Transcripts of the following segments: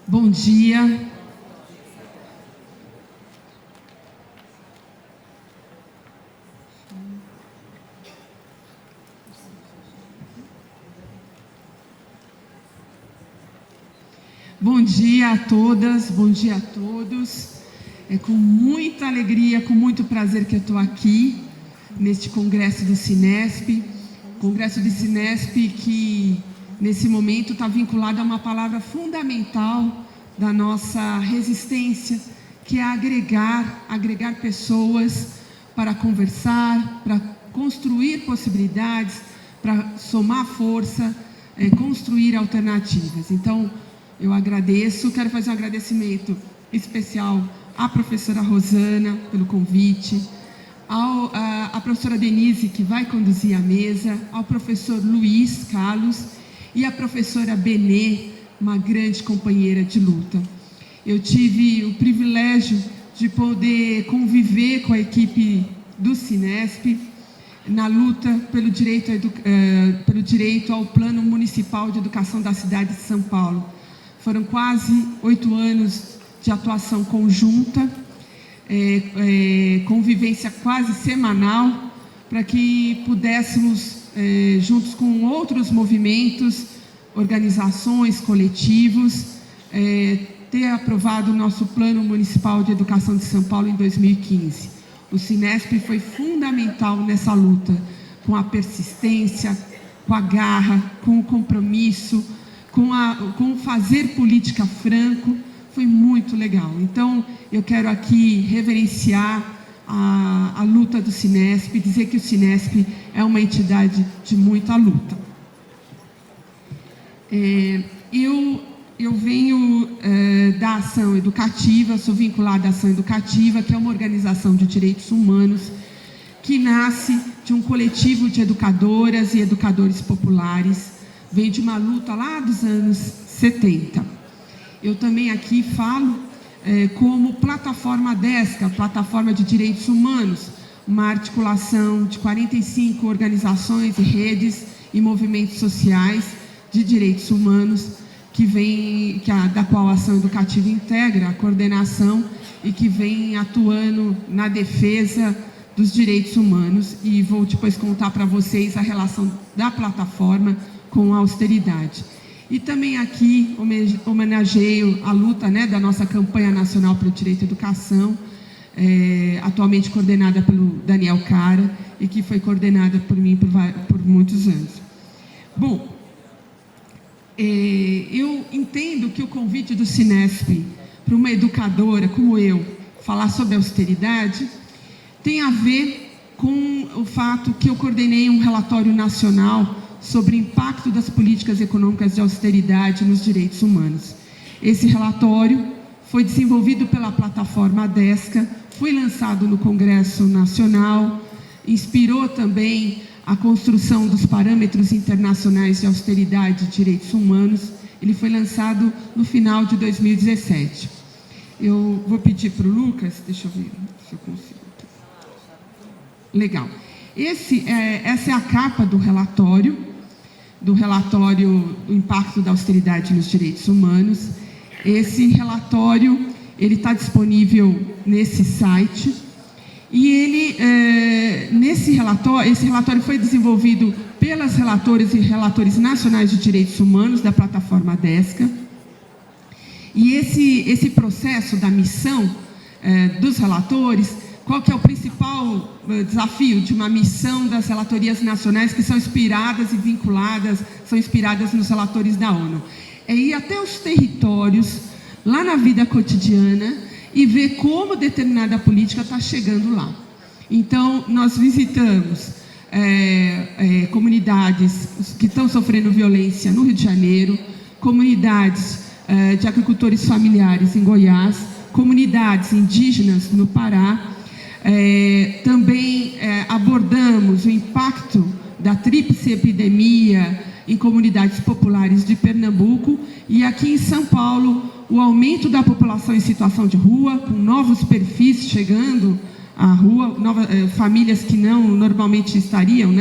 Bom dia. Bom dia a todas, bom dia a todos. É com muita alegria, com muito prazer que eu estou aqui neste congresso do Cinesp. Congresso do Cinesp que, nesse momento, está vinculado a uma palavra fundamental da nossa resistência, que é agregar pessoas para conversar, para construir possibilidades, para somar força, construir alternativas. Então, eu agradeço, quero fazer um agradecimento especial à professora Rosana pelo convite, à professora Denise, que vai conduzir a mesa, ao professor Luiz Carlos e à professora Benê, uma grande companheira de luta. Eu tive o privilégio de poder conviver com a equipe do Cinesp na luta pelo direito ao Plano Municipal de Educação da cidade de São Paulo. Foram quase 8 anos de atuação conjunta, convivência quase semanal, para que pudéssemos, juntos com outros movimentos, organizações, coletivos, ter aprovado o nosso Plano Municipal de Educação de São Paulo em 2015. O Cinesp foi fundamental nessa luta, com a persistência, com a garra, com o compromisso, com fazer política franco. Foi muito legal. Então, eu quero aqui reverenciar a luta do Cinesp, dizer que o Cinesp é uma entidade de muita luta. Eu venho da Ação Educativa, sou vinculada à Ação Educativa, que é uma organização de direitos humanos que nasce de um coletivo de educadoras e educadores populares, vem de uma luta lá dos anos 70. Eu também aqui falo como plataforma DESCA, Plataforma de Direitos Humanos, uma articulação de 45 organizações e redes e movimentos sociais de direitos humanos, da qual a Ação Educativa integra a coordenação e que vem atuando na defesa dos direitos humanos. E vou depois contar para vocês a relação da plataforma com a austeridade. E também aqui homenageio a luta da nossa campanha nacional pelo direito à educação, atualmente coordenada pelo Daniel Cara e que foi coordenada por mim por muitos anos. Bom, eu entendo que o convite do Cinesp para uma educadora como eu falar sobre austeridade tem a ver com o fato que eu coordenei um relatório nacional sobre o impacto das políticas econômicas de austeridade nos direitos humanos. Esse relatório foi desenvolvido pela plataforma DESCA, foi lançado no Congresso Nacional, inspirou também a construção dos parâmetros internacionais de austeridade e direitos humanos. Ele foi lançado no final de 2017. Eu vou pedir para o Lucas, deixa eu ver se eu consigo. Legal. Essa é a capa do relatório do impacto da austeridade nos direitos humanos. Esse relatório está disponível nesse site. E esse relatório foi desenvolvido pelas relatoras e relatores nacionais de direitos humanos da plataforma DESCA. E esse processo da missão dos relatores, qual que é o principal desafio de uma missão das relatorias nacionais que são inspiradas e vinculadas, são inspiradas nos relatores da ONU? É ir até os territórios, lá na vida cotidiana, e ver como determinada política está chegando lá. Então, nós visitamos comunidades que estão sofrendo violência no Rio de Janeiro, comunidades de agricultores familiares em Goiás, comunidades indígenas no Pará. Também abordamos o impacto da tríplice epidemia em comunidades populares de Pernambuco e aqui em São Paulo, o aumento da população em situação de rua, com novos perfis chegando à rua, famílias que não normalmente estariam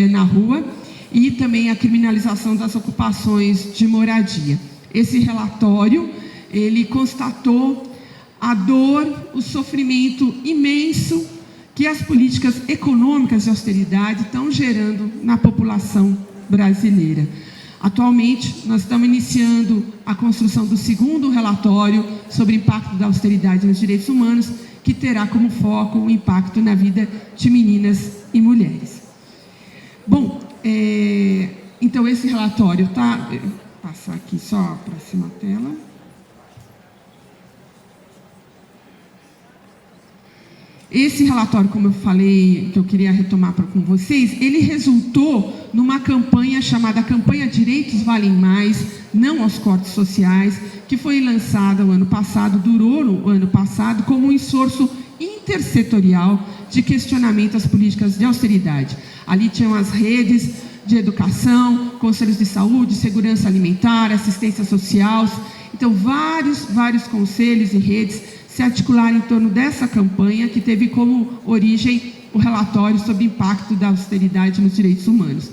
na rua, e também a criminalização das ocupações de moradia. Esse relatório, ele constatou a dor, o sofrimento imenso que as políticas econômicas de austeridade estão gerando na população brasileira. Atualmente, nós estamos iniciando a construção do segundo relatório sobre o impacto da austeridade nos direitos humanos, que terá como foco o impacto na vida de meninas e mulheres. Bom, então esse relatório está... Vou passar aqui só a próxima tela. Esse relatório, como eu falei, que eu queria retomar com vocês, ele resultou numa campanha chamada Campanha Direitos Valem Mais, Não aos Cortes Sociais, que foi lançada o ano passado, durou no ano passado, como um esforço intersetorial de questionamento às políticas de austeridade. Ali tinham as redes de educação, conselhos de saúde, segurança alimentar, assistência social. Então, vários conselhos e redes se articularam em torno dessa campanha, que teve como origem o relatório sobre o impacto da austeridade nos direitos humanos.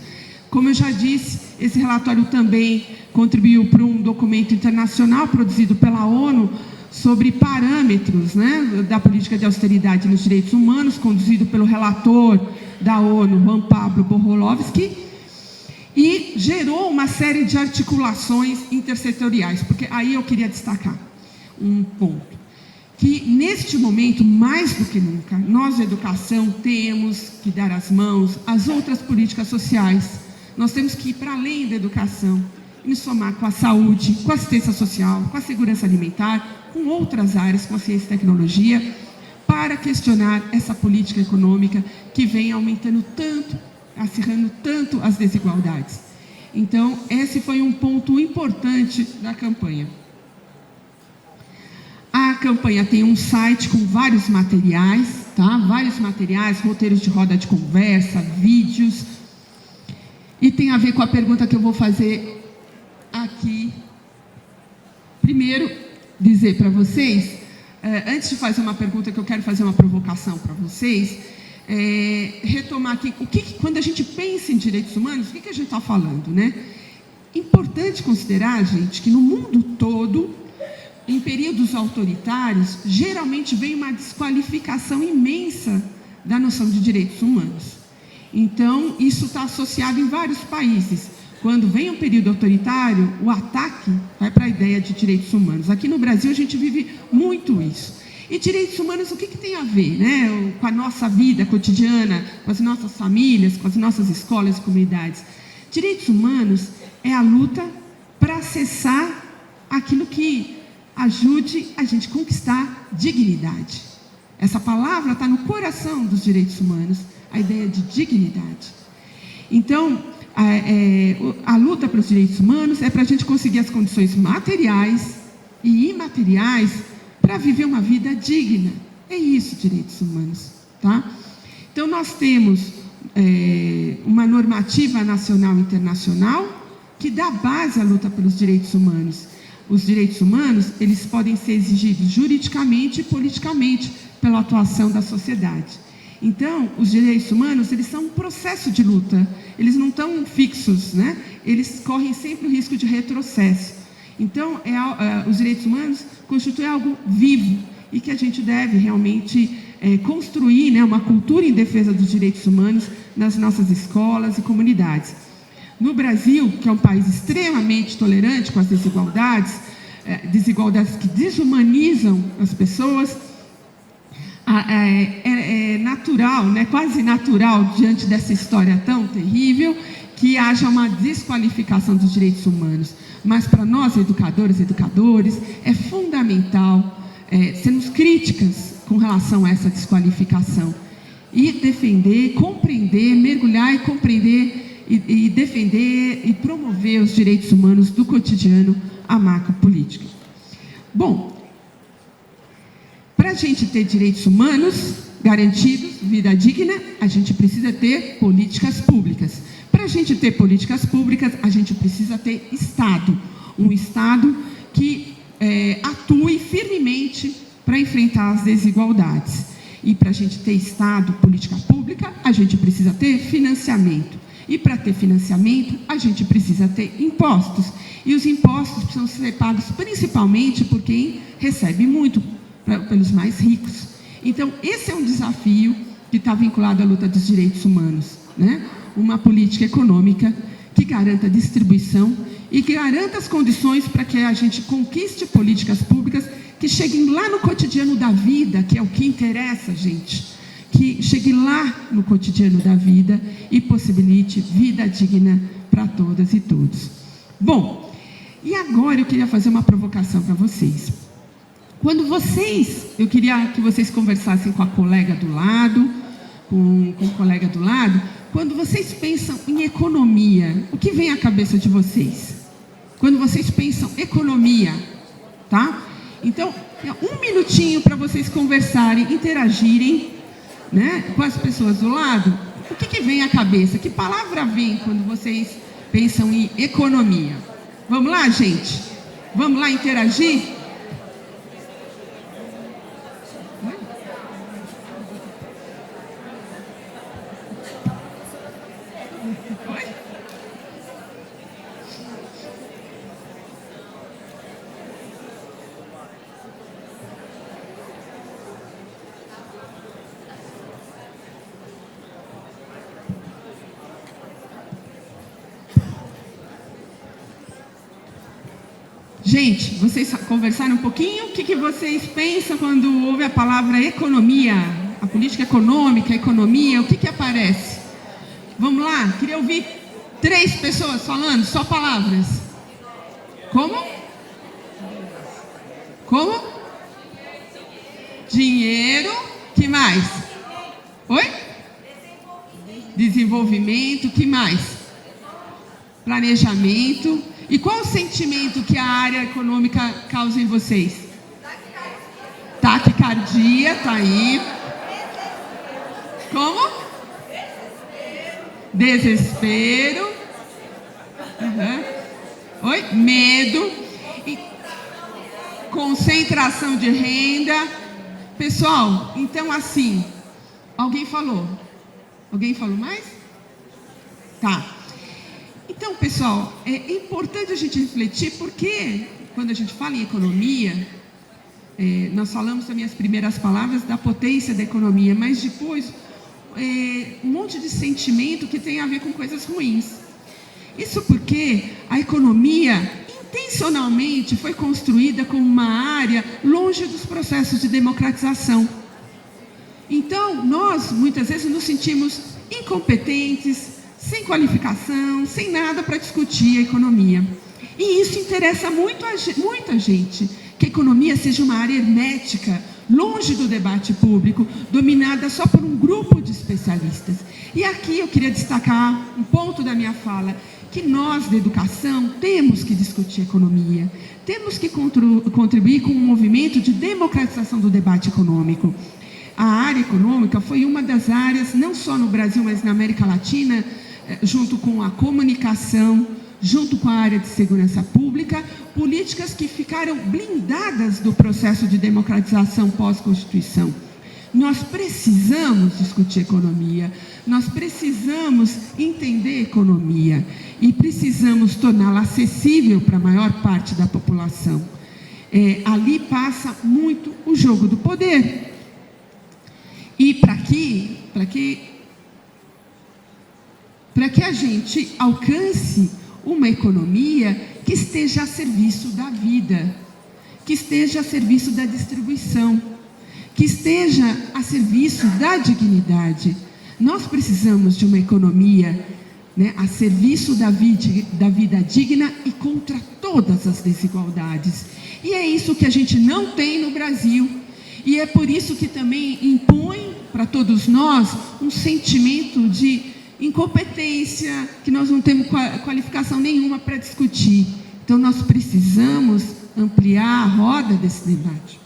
Como eu já disse, esse relatório também contribuiu para um documento internacional produzido pela ONU sobre parâmetros, né, da política de austeridade nos direitos humanos, conduzido pelo relator da ONU, Juan Pablo Boholovsky, e gerou uma série de articulações intersetoriais, porque aí eu queria destacar um ponto, que neste momento, mais do que nunca, nós da educação temos que dar as mãos às outras políticas sociais. Nós temos que ir para além da educação, e nos somar com a saúde, com a assistência social, com a segurança alimentar, com outras áreas, com a ciência e tecnologia, para questionar essa política econômica que vem aumentando tanto, acirrando tanto as desigualdades. Então, esse foi um ponto importante da campanha. A campanha tem um site com vários materiais, tá? Vários materiais, roteiros de roda de conversa, vídeos. E tem a ver com a pergunta que eu vou fazer aqui. Primeiro, dizer para vocês, antes de fazer uma pergunta, que eu quero fazer uma provocação para vocês, retomar aqui, quando a gente pensa em direitos humanos, o que a gente está falando, né? Importante considerar, gente, que no mundo todo, em períodos autoritários, geralmente vem uma desqualificação imensa da noção de direitos humanos. Então, isso está associado em vários países. Quando vem um período autoritário, o ataque vai para a ideia de direitos humanos. Aqui no Brasil, a gente vive muito isso. E direitos humanos, o que tem a ver, né, com a nossa vida cotidiana, com as nossas famílias, com as nossas escolas e comunidades? Direitos humanos é a luta para acessar aquilo que ajude a gente a conquistar dignidade. Essa palavra está no coração dos direitos humanos, a ideia de dignidade. Então, a luta pelos direitos humanos é para a gente conseguir as condições materiais e imateriais para viver uma vida digna. É isso, direitos humanos, tá? Então, nós temos uma normativa nacional e internacional que dá base à luta pelos direitos humanos. Os direitos humanos, eles podem ser exigidos juridicamente e politicamente pela atuação da sociedade. Então, os direitos humanos, eles são um processo de luta, eles não estão fixos, né? Eles correm sempre o risco de retrocesso. Então, os direitos humanos constituem algo vivo e que a gente deve realmente construir, né, uma cultura em defesa dos direitos humanos nas nossas escolas e comunidades. No Brasil, que é um país extremamente tolerante com as desigualdades que desumanizam as pessoas, é natural, né, quase natural, diante dessa história tão terrível, que haja uma desqualificação dos direitos humanos. Mas para nós, educadoras e educadores, é fundamental sermos críticas com relação a essa desqualificação e defender, compreender, mergulhar e compreender e defender e promover os direitos humanos do cotidiano à macro política. Bom, para a gente ter direitos humanos garantidos, vida digna, a gente precisa ter políticas públicas. Para a gente ter políticas públicas, a gente precisa ter Estado. Um Estado que atue firmemente para enfrentar as desigualdades. E para a gente ter Estado, política pública, a gente precisa ter financiamento. E para ter financiamento, a gente precisa ter impostos. E os impostos precisam ser pagos principalmente por quem recebe muito, pelos mais ricos. Então, esse é um desafio que está vinculado à luta dos direitos humanos, né? Uma política econômica que garanta a distribuição e que garanta as condições para que a gente conquiste políticas públicas que cheguem lá no cotidiano da vida, que é o que interessa, gente. Que chegue lá no cotidiano da vida e possibilite vida digna para todas e todos. Bom, e agora eu queria fazer uma provocação para vocês. Eu queria que vocês conversassem com a colega do lado, com o colega do lado. Quando vocês pensam em economia, o que vem à cabeça de vocês? Quando vocês pensam economia, tá? Então, um minutinho para vocês conversarem, interagirem, né, com as pessoas do lado. O que vem à cabeça? Que palavra vem quando vocês pensam em economia? Vamos lá, gente? Vamos lá interagir? Gente, vocês conversaram um pouquinho? O que vocês pensam quando ouve a palavra economia? A política econômica, a economia, o que aparece? Vamos lá, queria ouvir 3 pessoas falando, só palavras. Como? Como? Dinheiro, que mais? Oi? Desenvolvimento, que mais? Planejamento. E qual o sentimento que a área econômica causa em vocês? Taquicardia, tá aí. Como? Desespero. Uhum. Oi? Medo. E concentração de renda. Pessoal, então assim, alguém falou? Alguém falou mais? Tá. Então, pessoal, é importante a gente refletir, porque quando a gente fala em economia, nós falamos também as primeiras palavras da potência da economia, mas depois um monte de sentimento que tem a ver com coisas ruins. Isso porque a economia intencionalmente foi construída como uma área longe dos processos de democratização. Então, nós muitas vezes nos sentimos incompetentes, sem qualificação, sem nada para discutir a economia. E isso interessa muita gente, que a economia seja uma área hermética, longe do debate público, dominada só por um grupo de especialistas. E aqui eu queria destacar um ponto da minha fala, que nós, da educação, temos que discutir economia, temos que contribuir com um movimento de democratização do debate econômico. A área econômica foi uma das áreas, não só no Brasil, mas na América Latina, junto com a comunicação, junto com a área de segurança pública, políticas que ficaram blindadas do processo de democratização pós-Constituição. Nós precisamos discutir economia, nós precisamos entender economia e precisamos torná-la acessível para a maior parte da população. Ali passa muito o jogo do poder. E para que a gente alcance uma economia que esteja a serviço da vida, que esteja a serviço da distribuição, que esteja a serviço da dignidade. Nós precisamos de uma economia, né, a serviço da vida digna e contra todas as desigualdades. E é isso que a gente não tem no Brasil. E é por isso que também impõe para todos nós um sentimento de incompetência, que nós não temos qualificação nenhuma para discutir. Então, nós precisamos ampliar a roda desse debate.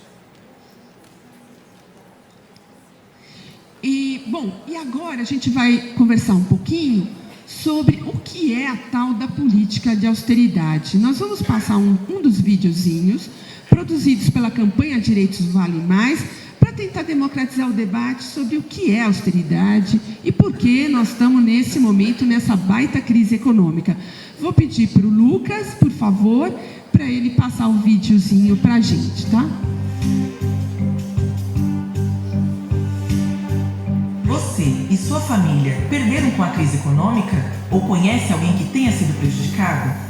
E agora a gente vai conversar um pouquinho sobre o que é a tal da política de austeridade. Nós vamos passar um dos videozinhos produzidos pela campanha Direitos Valem Mais, para tentar democratizar o debate sobre o que é austeridade e por que nós estamos nesse momento, nessa baita crise econômica. Vou pedir para o Lucas, por favor, para ele passar o videozinho para a gente, tá? Você e sua família perderam com a crise econômica ou conhece alguém que tenha sido prejudicado?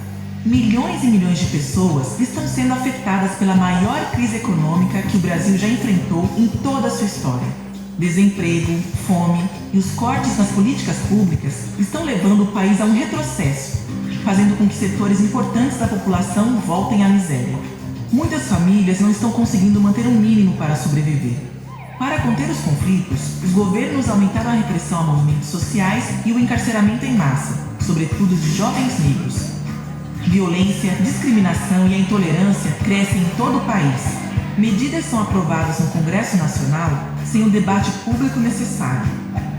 Milhões e milhões de pessoas estão sendo afetadas pela maior crise econômica que o Brasil já enfrentou em toda a sua história. Desemprego, fome e os cortes nas políticas públicas estão levando o país a um retrocesso, fazendo com que setores importantes da população voltem à miséria. Muitas famílias não estão conseguindo manter um mínimo para sobreviver. Para conter os conflitos, os governos aumentaram a repressão a movimentos sociais e o encarceramento em massa, sobretudo de jovens negros. Violência, discriminação e a intolerância crescem em todo o país. Medidas são aprovadas no Congresso Nacional sem o debate público necessário,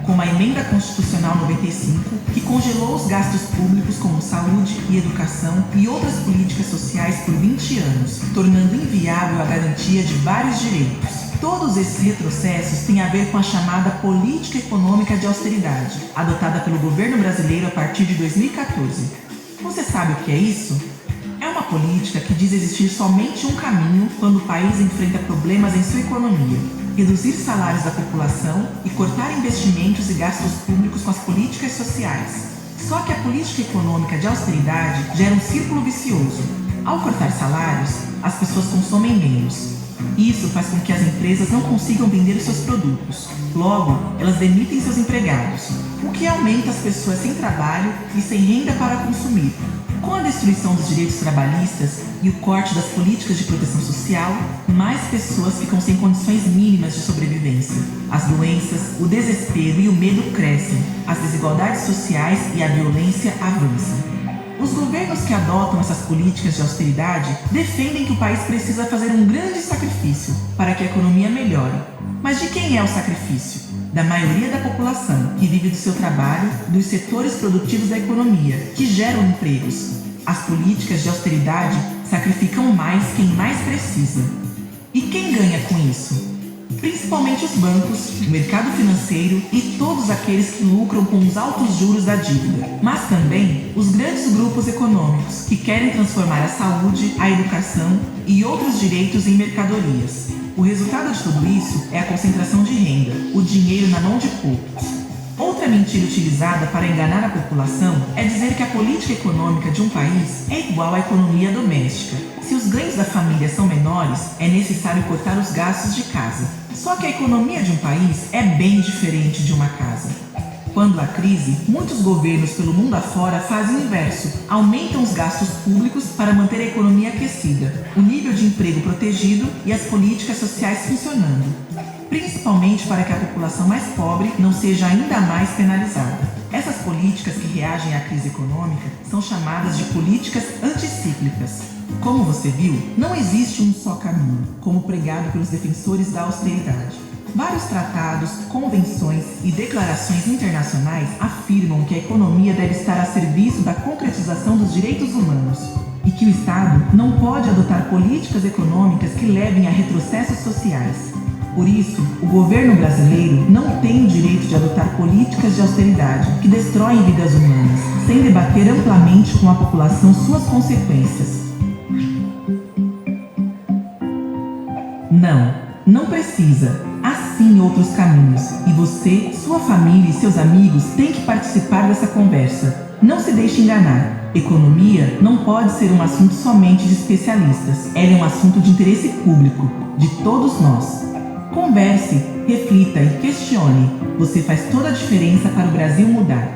como a Emenda Constitucional 95, que congelou os gastos públicos como saúde e educação e outras políticas sociais por 20 anos, tornando inviável a garantia de vários direitos. Todos esses retrocessos têm a ver com a chamada política econômica de austeridade, adotada pelo governo brasileiro a partir de 2014. Você sabe o que é isso? É uma política que diz existir somente um caminho quando o país enfrenta problemas em sua economia: reduzir salários da população e cortar investimentos e gastos públicos com as políticas sociais. Só que a política econômica de austeridade gera um círculo vicioso. Ao cortar salários, as pessoas consomem menos. Isso faz com que as empresas não consigam vender os seus produtos. Logo, elas demitem seus empregados, o que aumenta as pessoas sem trabalho e sem renda para consumir. Com a destruição dos direitos trabalhistas e o corte das políticas de proteção social, mais pessoas ficam sem condições mínimas de sobrevivência. As doenças, o desespero e o medo crescem, as desigualdades sociais e a violência avançam. Os governos que adotam essas políticas de austeridade defendem que o país precisa fazer um grande sacrifício para que a economia melhore. Mas de quem é o sacrifício? Da maioria da população, que vive do seu trabalho, dos setores produtivos da economia, que geram empregos. As políticas de austeridade sacrificam mais quem mais precisa. E quem ganha com isso? Principalmente os bancos, o mercado financeiro e todos aqueles que lucram com os altos juros da dívida. Mas também os grandes grupos econômicos que querem transformar a saúde, a educação e outros direitos em mercadorias. O resultado de tudo isso é a concentração de renda, o dinheiro na mão de poucos. Outra mentira utilizada para enganar a população é dizer que a política econômica de um país é igual à economia doméstica. Se os ganhos da família são menores, é necessário cortar os gastos de casa. Só que a economia de um país é bem diferente de uma casa. Quando há crise, muitos governos pelo mundo afora fazem o inverso. Aumentam os gastos públicos para manter a economia aquecida, o nível de emprego protegido e as políticas sociais funcionando. Principalmente para que a população mais pobre não seja ainda mais penalizada. Essas políticas que reagem à crise econômica são chamadas de políticas anticíclicas. Como você viu, não existe um só caminho, como pregado pelos defensores da austeridade. Vários tratados, convenções e declarações internacionais afirmam que a economia deve estar a serviço da concretização dos direitos humanos e que o Estado não pode adotar políticas econômicas que levem a retrocessos sociais. Por isso, o governo brasileiro não tem o direito de adotar políticas de austeridade que destroem vidas humanas, sem debater amplamente com a população suas consequências. Não precisa. Há sim outros caminhos, e você, sua família e seus amigos têm que participar dessa conversa. Não se deixe enganar. Economia não pode ser um assunto somente de especialistas. Ela é um assunto de interesse público, de todos nós. Converse, reflita e questione. Você faz toda a diferença para o Brasil mudar.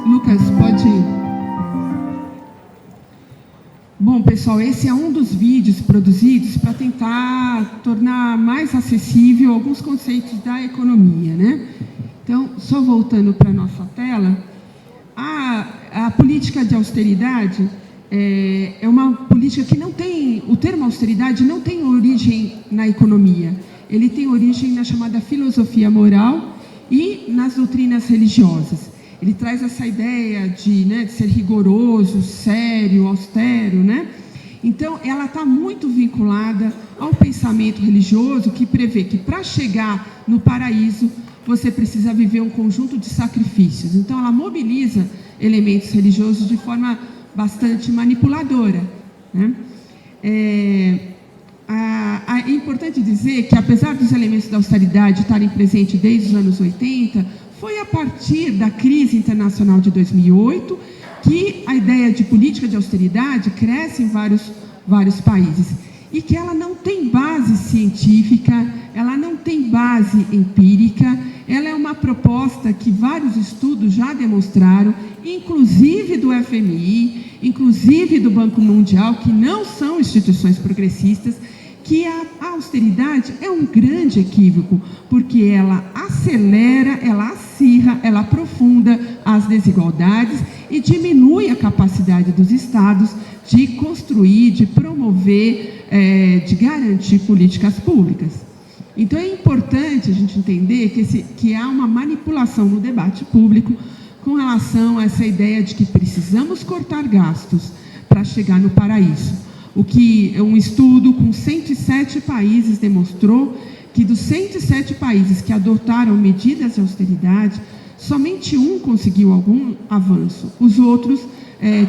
Lucas, pode ir. Bom, pessoal, esse é um dos vídeos produzidos para tentar tornar mais acessível alguns conceitos da economia, né? Então, só voltando para a nossa tela, a política de austeridade é uma política que não tem, o termo austeridade não tem origem na economia, ele tem origem na chamada filosofia moral e nas doutrinas religiosas. Ele traz essa ideia de ser rigoroso, sério, austero, né? Então, ela está muito vinculada ao pensamento religioso que prevê que para chegar no paraíso, você precisa viver um conjunto de sacrifícios. Então, ela mobiliza elementos religiosos de forma bastante manipuladora, né? É importante dizer que, apesar dos elementos da austeridade estarem presentes desde os anos 80, foi a partir da crise internacional de 2008 que a ideia de política de austeridade cresce em vários países e que ela não tem base científica, ela não tem base empírica, ela é uma proposta que vários estudos já demonstraram, inclusive do FMI, inclusive do Banco Mundial, que não são instituições progressistas, que a austeridade é um grande equívoco, porque ela acelera, ela acirra, ela aprofunda as desigualdades e diminui a capacidade dos estados de construir, de promover, de garantir políticas públicas. Então, é importante a gente entender que há uma manipulação no debate público com relação a essa ideia de que precisamos cortar gastos para chegar no paraíso. O que um estudo com 107 países demonstrou que dos 107 países que adotaram medidas de austeridade, somente um conseguiu algum avanço. Os outros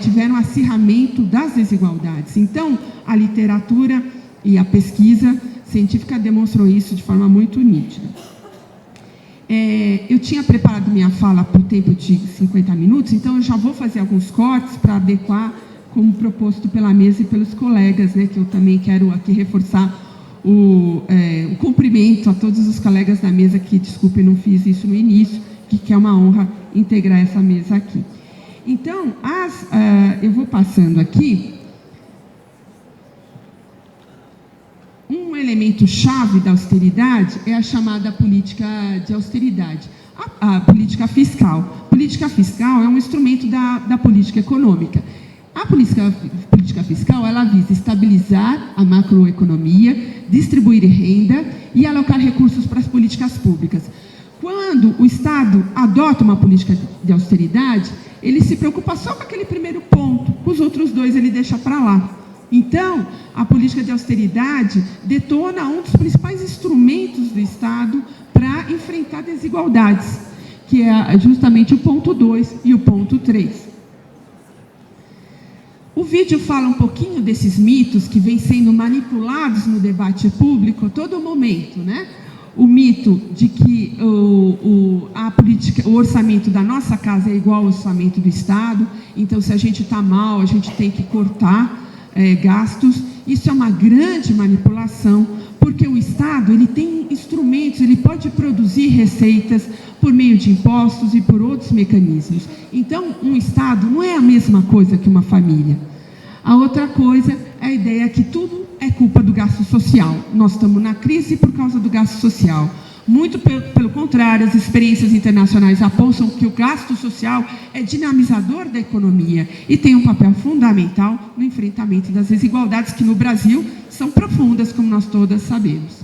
tiveram acirramento das desigualdades. Então, a literatura e a pesquisa científica demonstrou isso de forma muito nítida. Eu tinha preparado minha fala para o tempo de 50 minutos, então eu já vou fazer alguns cortes para adequar, como proposto pela mesa e pelos colegas, né, que eu também quero aqui reforçar o cumprimento a todos os colegas da mesa, que, desculpe, não fiz isso no início, que é uma honra integrar essa mesa aqui. Então, eu vou passando aqui. Um elemento chave da austeridade é a chamada política de austeridade, a política fiscal. A política fiscal é um instrumento da política econômica. A política fiscal, ela visa estabilizar a macroeconomia, distribuir renda e alocar recursos para as políticas públicas. Quando o Estado adota uma política de austeridade, ele se preocupa só com aquele primeiro ponto, os outros dois ele deixa para lá. Então, a política de austeridade detona um dos principais instrumentos do Estado para enfrentar desigualdades, que é justamente o ponto 2 e o ponto 3. O vídeo fala um pouquinho desses mitos que vêm sendo manipulados no debate público a todo momento, né? O mito de que o orçamento da nossa casa é igual ao orçamento do Estado, então se a gente está mal, a gente tem que cortar gastos. Isso é uma grande manipulação, porque o Estado ele tem instrumentos, ele pode produzir receitas por meio de impostos e por outros mecanismos. Então, um Estado não é a mesma coisa que uma família. A outra coisa é a ideia que tudo é culpa do gasto social. Nós estamos na crise por causa do gasto social. Muito pelo contrário, as experiências internacionais apontam que o gasto social é dinamizador da economia e tem um papel fundamental no enfrentamento das desigualdades que no Brasil são profundas, como nós todas sabemos.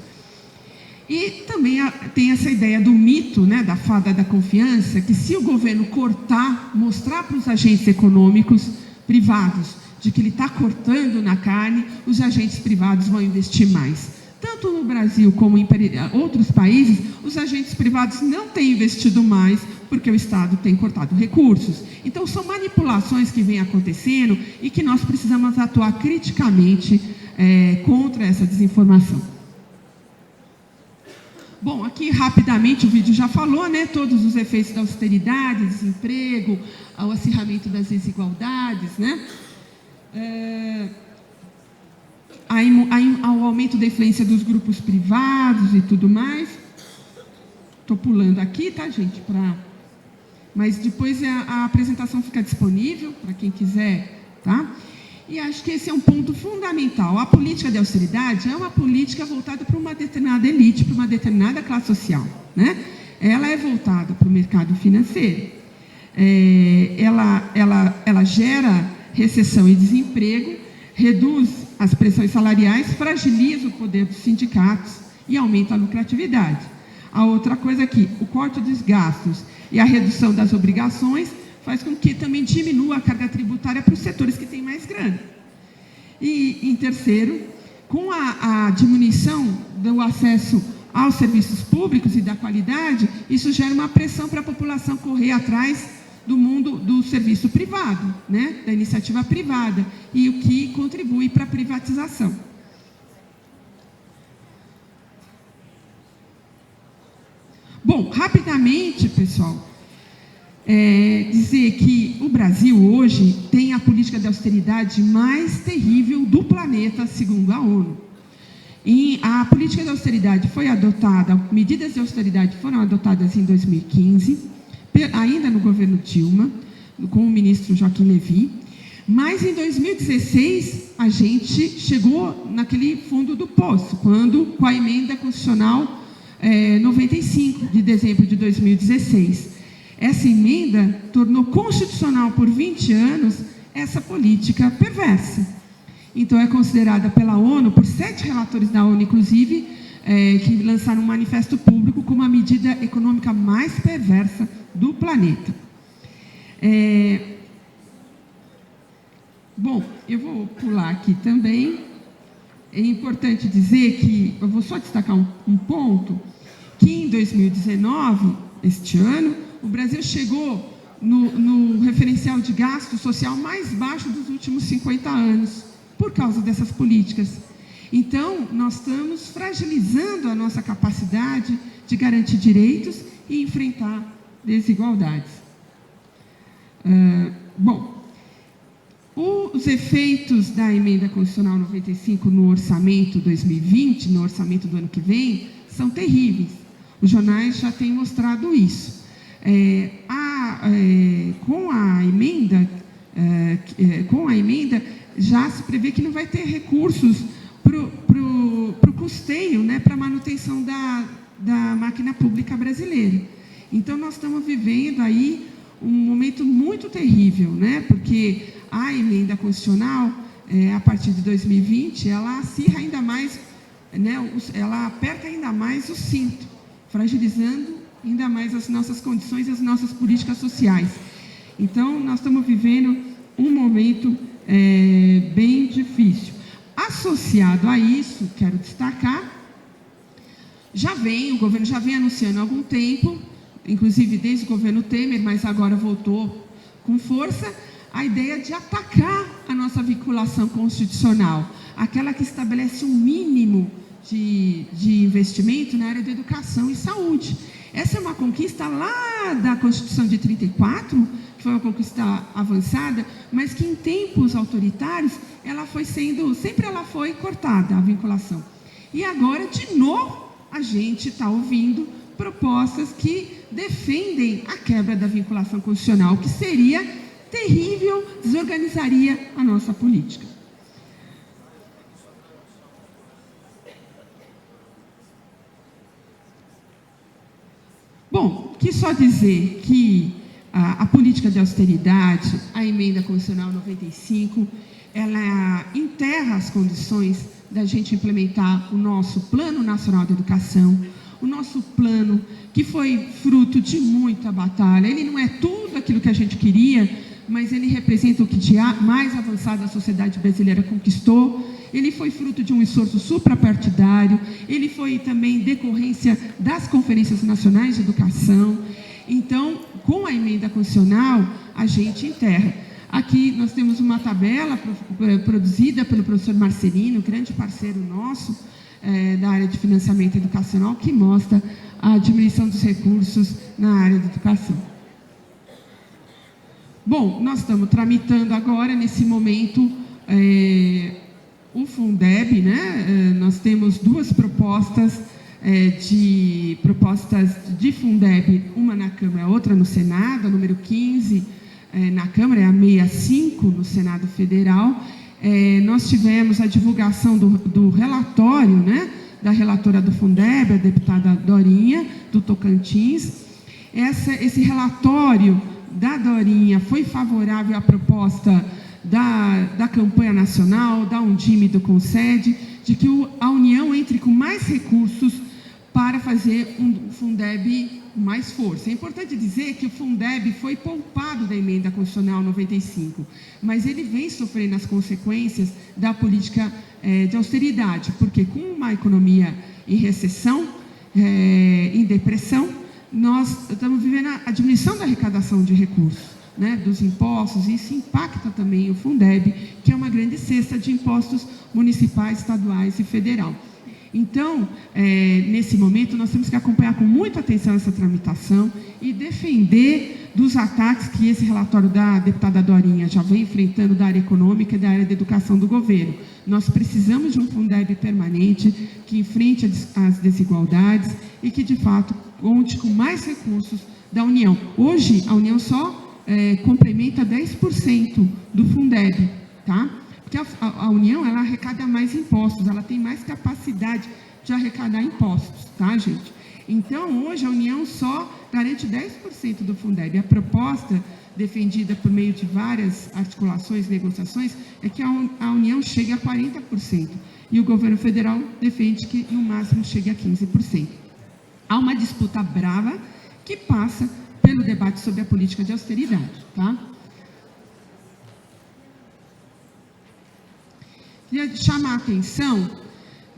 E também tem essa ideia do mito, né, da fada da confiança, que se o governo cortar, mostrar para os agentes econômicos privados de que ele está cortando na carne, os agentes privados vão investir mais. Tanto no Brasil como em outros países, os agentes privados não têm investido mais porque o Estado tem cortado recursos. Então, são manipulações que vêm acontecendo e que nós precisamos atuar criticamente contra essa desinformação. Bom, aqui rapidamente o vídeo já falou, né? Todos os efeitos da austeridade, desemprego, ao acirramento das desigualdades, né? Ao aumento da influência dos grupos privados e tudo mais. Estou pulando aqui, tá, gente? Mas depois a apresentação fica disponível para quem quiser, tá? E acho que esse é um ponto fundamental. A política de austeridade é uma política voltada para uma determinada elite, para uma determinada classe social, né? Ela é voltada para o mercado financeiro. Ela gera recessão e desemprego, reduz as pressões salariais, fragiliza o poder dos sindicatos e aumenta a lucratividade. A outra coisa aqui, o corte dos gastos e a redução das obrigações faz com que também diminua a carga tributária para os setores que têm mais grana. E, em terceiro, com a diminuição do acesso aos serviços públicos e da qualidade, isso gera uma pressão para a população correr atrás do mundo do serviço privado, né, da iniciativa privada, e o que contribui para a privatização. Bom, rapidamente, pessoal, dizer que o Brasil hoje tem a política de austeridade mais terrível do planeta, segundo a ONU. E a política de austeridade foi adotada, medidas de austeridade foram adotadas em 2015, ainda no governo Dilma, com o ministro Joaquim Levy, mas em 2016 a gente chegou naquele fundo do poço, quando, com a emenda constitucional 95, de dezembro de 2016. Essa emenda tornou constitucional por 20 anos essa política perversa. Então, é considerada pela ONU, por 7 relatores da ONU, inclusive, que lançaram um manifesto público como a medida econômica mais perversa do planeta. Bom, eu vou pular aqui também. É importante dizer que, eu vou só destacar um ponto, que em 2019, este ano, o Brasil chegou no referencial de gasto social mais baixo dos últimos 50 anos, por causa dessas políticas. Então, nós estamos fragilizando a nossa capacidade de garantir direitos e enfrentar desigualdades. Bom, os efeitos da emenda constitucional 95 no orçamento 2020, no orçamento do ano que vem, são terríveis. Os jornais já têm mostrado isso. Com a emenda, já se prevê que não vai ter recursos para o custeio, né, para a manutenção da máquina pública brasileira. Então, nós estamos vivendo aí um momento muito terrível, né, porque a emenda constitucional, a partir de 2020, ela acirra ainda mais, né, ela aperta ainda mais o cinto, fragilizando ainda mais as nossas condições e as nossas políticas sociais. Então, nós estamos vivendo um momento bem difícil. Associado a isso, quero destacar, o governo já vem anunciando há algum tempo, inclusive desde o governo Temer, mas agora voltou com força, a ideia de atacar a nossa vinculação constitucional, aquela que estabelece um mínimo de investimento na área da educação e saúde. Essa é uma conquista lá da Constituição de 34, que foi uma conquista avançada, mas que em tempos autoritários sempre ela foi cortada, a vinculação. E agora, de novo, a gente está ouvindo propostas que defendem a quebra da vinculação constitucional, que seria terrível, desorganizaria a nossa política. Bom, que só dizer que a política de austeridade, a emenda constitucional 95, ela enterra as condições da gente implementar o nosso Plano Nacional de Educação, o nosso plano que foi fruto de muita batalha. Ele não é tudo aquilo que a gente queria, mas ele representa o que de mais avançado a sociedade brasileira conquistou. Ele foi fruto de um esforço suprapartidário, ele foi também decorrência das conferências nacionais de educação. Então, com a emenda constitucional, a gente enterra. Aqui nós temos uma tabela produzida pelo professor Marcelino, grande parceiro nosso da área de financiamento educacional, que mostra a diminuição dos recursos na área de educação. Bom, nós estamos tramitando agora, nesse momento, o Fundeb, né? Nós temos 2 propostas de Fundeb, uma na Câmara, outra no Senado, a número 15 na Câmara, é a 65 no Senado Federal. Nós tivemos a divulgação do relatório, né, da relatora do Fundeb, a deputada Dorinha, do Tocantins. Esse relatório da Dorinha foi favorável à proposta da campanha nacional, da Undime e do Concede, de que a União entre com mais recursos para fazer um Fundeb com mais força. É importante dizer que o Fundeb foi poupado da emenda constitucional 95, mas ele vem sofrendo as consequências da política de austeridade, porque com uma economia em recessão, em depressão, nós estamos vivendo a diminuição da arrecadação de recursos, né, dos impostos, e isso impacta também o Fundeb, que é uma grande cesta de impostos municipais, estaduais e federal. Então, nesse momento, nós temos que acompanhar com muita atenção essa tramitação e defender dos ataques que esse relatório da deputada Dorinha já vem enfrentando da área econômica e da área da educação do governo. Nós precisamos de um Fundeb permanente que enfrente as desigualdades e que, de fato, conte com mais recursos da União. Hoje, a União só complementa 10% do Fundeb, tá? Porque a União, ela arrecada mais impostos, ela tem mais capacidade de arrecadar impostos, tá, gente? Então, hoje, a União só garante 10% do Fundeb. A proposta defendida por meio de várias articulações, negociações, é que a União chegue a 40%. E o governo federal defende que, no máximo, chegue a 15%. Há uma disputa brava que passa pelo debate sobre a política de austeridade, tá? Queria chamar a atenção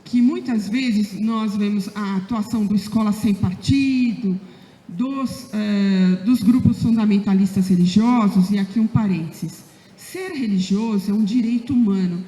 que muitas vezes nós vemos a atuação do Escola Sem Partido, dos grupos fundamentalistas religiosos, e aqui um parênteses. Ser religioso é um direito humano.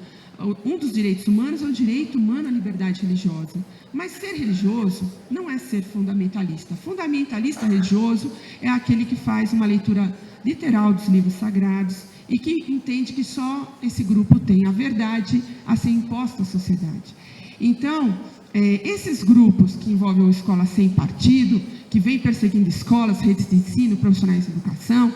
Um dos direitos humanos é o direito humano à liberdade religiosa. Mas ser religioso não é ser fundamentalista. Fundamentalista religioso é aquele que faz uma leitura literal dos livros sagrados e que entende que só esse grupo tem a verdade a ser imposta à sociedade. Então, esses grupos que envolvem a Escola Sem Partido, que vem perseguindo escolas, redes de ensino, profissionais de educação,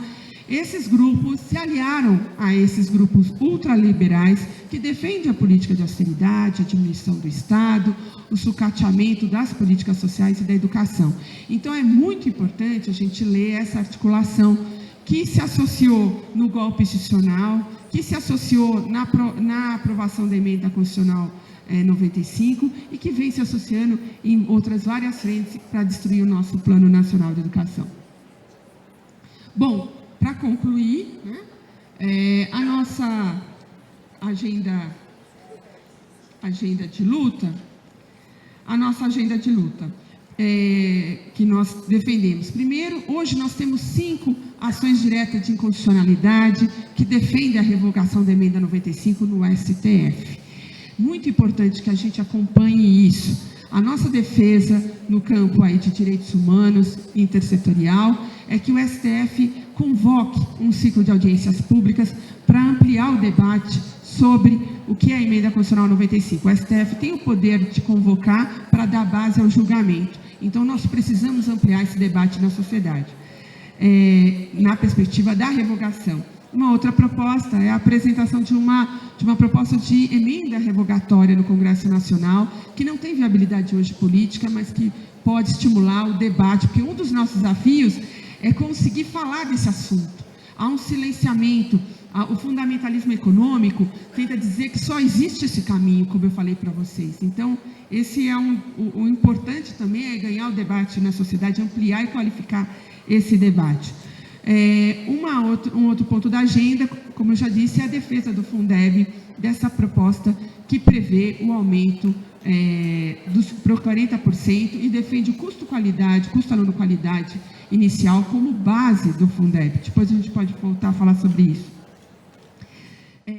esses grupos se aliaram a esses grupos ultraliberais que defendem a política de austeridade, a diminuição do Estado, o sucateamento das políticas sociais e da educação. Então, é muito importante a gente ler essa articulação que se associou no golpe institucional, que se associou na aprovação da emenda constitucional 95 e que vem se associando em outras várias frentes para destruir o nosso Plano Nacional de Educação. Bom, para concluir, né, a nossa agenda de luta, que nós defendemos. Primeiro, hoje nós temos 5 ações diretas de inconstitucionalidade que defendem a revogação da emenda 95 no STF. Muito importante que a gente acompanhe isso. A nossa defesa no campo aí de direitos humanos intersetorial é que o STF convoque um ciclo de audiências públicas para ampliar o debate sobre o que é a emenda constitucional 95. O STF tem o poder de convocar para dar base ao julgamento. Então, nós precisamos ampliar esse debate na sociedade, na perspectiva da revogação. Uma outra proposta é a apresentação de uma proposta de emenda revogatória no Congresso Nacional, que não tem viabilidade hoje política, mas que pode estimular o debate, porque um dos nossos desafios é conseguir falar desse assunto. Há um silenciamento. O fundamentalismo econômico tenta dizer que só existe esse caminho, como eu falei para vocês. Então, esse é o importante também é ganhar o debate na sociedade, ampliar e qualificar esse debate. Um outro ponto da agenda, como eu já disse, é a defesa do Fundeb, dessa proposta que prevê o aumento para 40% e defende o custo-qualidade, custo-aluno-qualidade inicial como base do Fundeb. Depois a gente pode voltar a falar sobre isso.